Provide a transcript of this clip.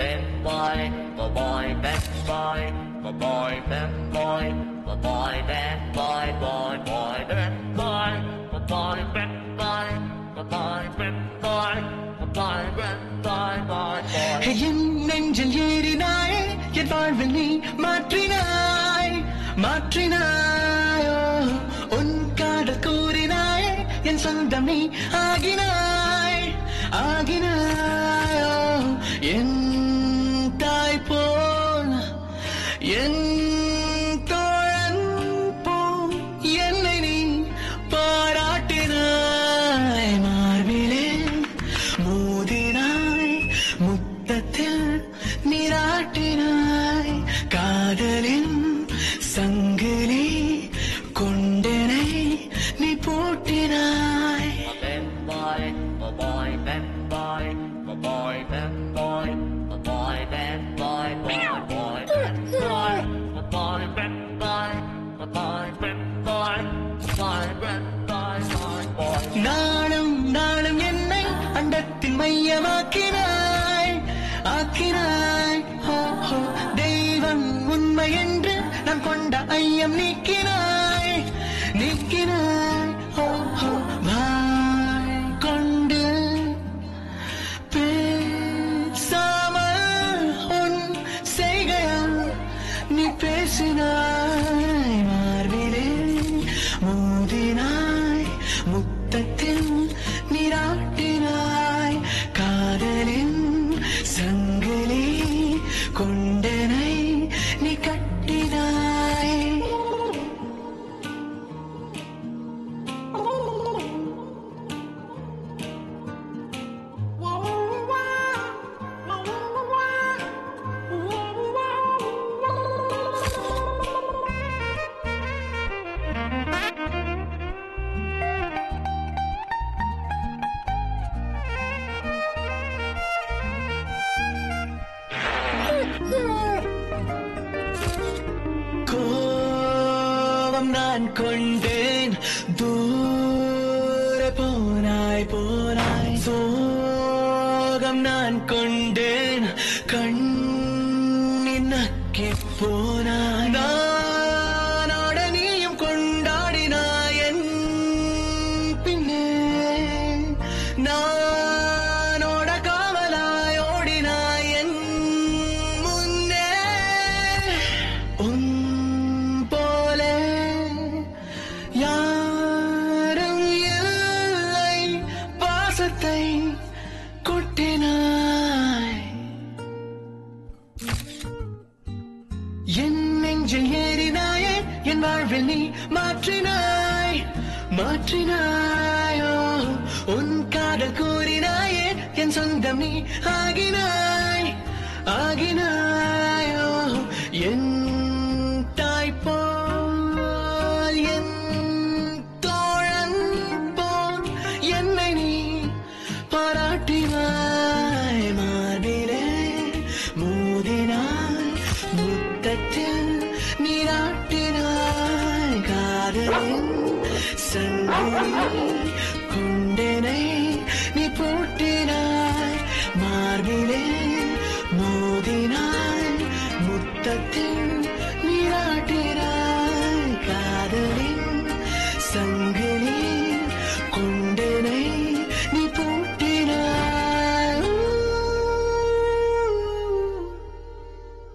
bad boy, my boy, bad boy, my boy, bad boy, my boy, bad boy, boy, boy, bad boy, my boy, bad boy, my boy, bad boy, my boy, bad boy, boy, boy. என் நெஞ்சில் ஏறினாயே என் வாழ்வில் நீ மாற்றினாய் மாற்றினாயோ உன் காதல் கூறினாயே என் சொந்தம் நீ ஆகினாய் ஆகினாயோ என் தாய் போல் என் தோழன் போல் என்னை நீ பாராட்டினாய் மார்பிலே மோதினாய் முத்தத்தில் நீராட்டினாய் காதலின் சங்கிலி கொண்டனை நீ பூட்டினாய். My boy, bad boy, my boy, bad boy, my boy, bad boy, boy, boy, bad boy, my boy, bad boy, my boy, bad boy, my boy, bad boy, boy, boy. நாளும் நாளும் என்னை அண்டத்தின் மையமாக்கினாய் ஆக்கினாய் தெய்வம் உண்மை என்று நான் கொண்ட ஐயம் நீக்கினாய் நீக்கினாய் வாய் கொண்டு பேசாமல் உன் செய்கையால் நீ பேசினாய் மார்பிலே மோதினாய் முத்தத்தில் நீராட்டினாய் காதலின் சங்கிலி கொண்டனை நீ கட்டினாய். கோபம் நான் கொண்டேன் தூர போனாய் போனாய் சோகம் நான் கொண்டேன் கண்ணின் நக்கி போனாய் நானோட நீயும் கொண்டாடினாய் என் பின்னே நானோட காவலாய் ஓடினாய் என் முன்னே உன் போல யாரும் இல்லை பாசத்தை கொட்டினாய் என் நெஞ்சில் ஏறினாயே என் வாழ்வில் நீ மாற்றினாய் மாற்றினாயோ உன் காதல் கூறினாயே என் சொந்தம் நீ ஆகினாய் ஆகினாயோ என் தாய் போல் என் தோழன் போல் என்னை நீ பாராட்டினாய் மார்பிலே மோதினாய் முத்தத்தில் நீராட்டினாய் காதலின் சங்கிலி